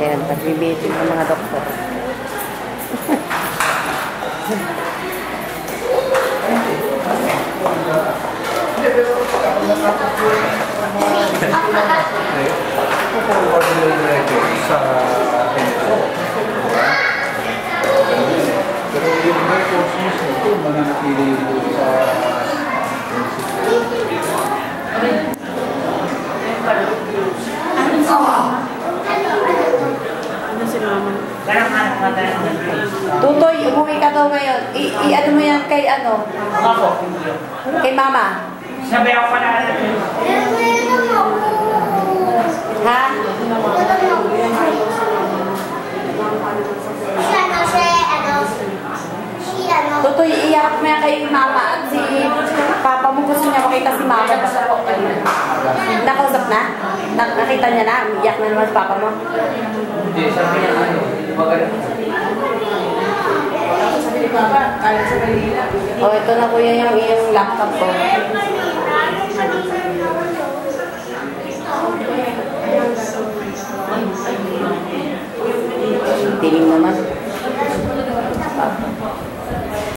Ayan, pag-rebating ng mga doktor. Pero yung may course mismo ito, mananatili sa Tutoy, umuwi ka daw ngayon. I-ano mo yan kay ano? Kay mama. Sabi ako pala. Ha? Tutoy, iyak mo yan kay mama at si papa mo gusto niya makita si mama. Nakausap na? Nakita niya na? Iyak na naman si papa mo? Hindi, sabi niya ano, magaling. Sabi ni Papa, kaya sa Manila. Oh, ito na kuya yung iyong laptop ko. Tiling naman.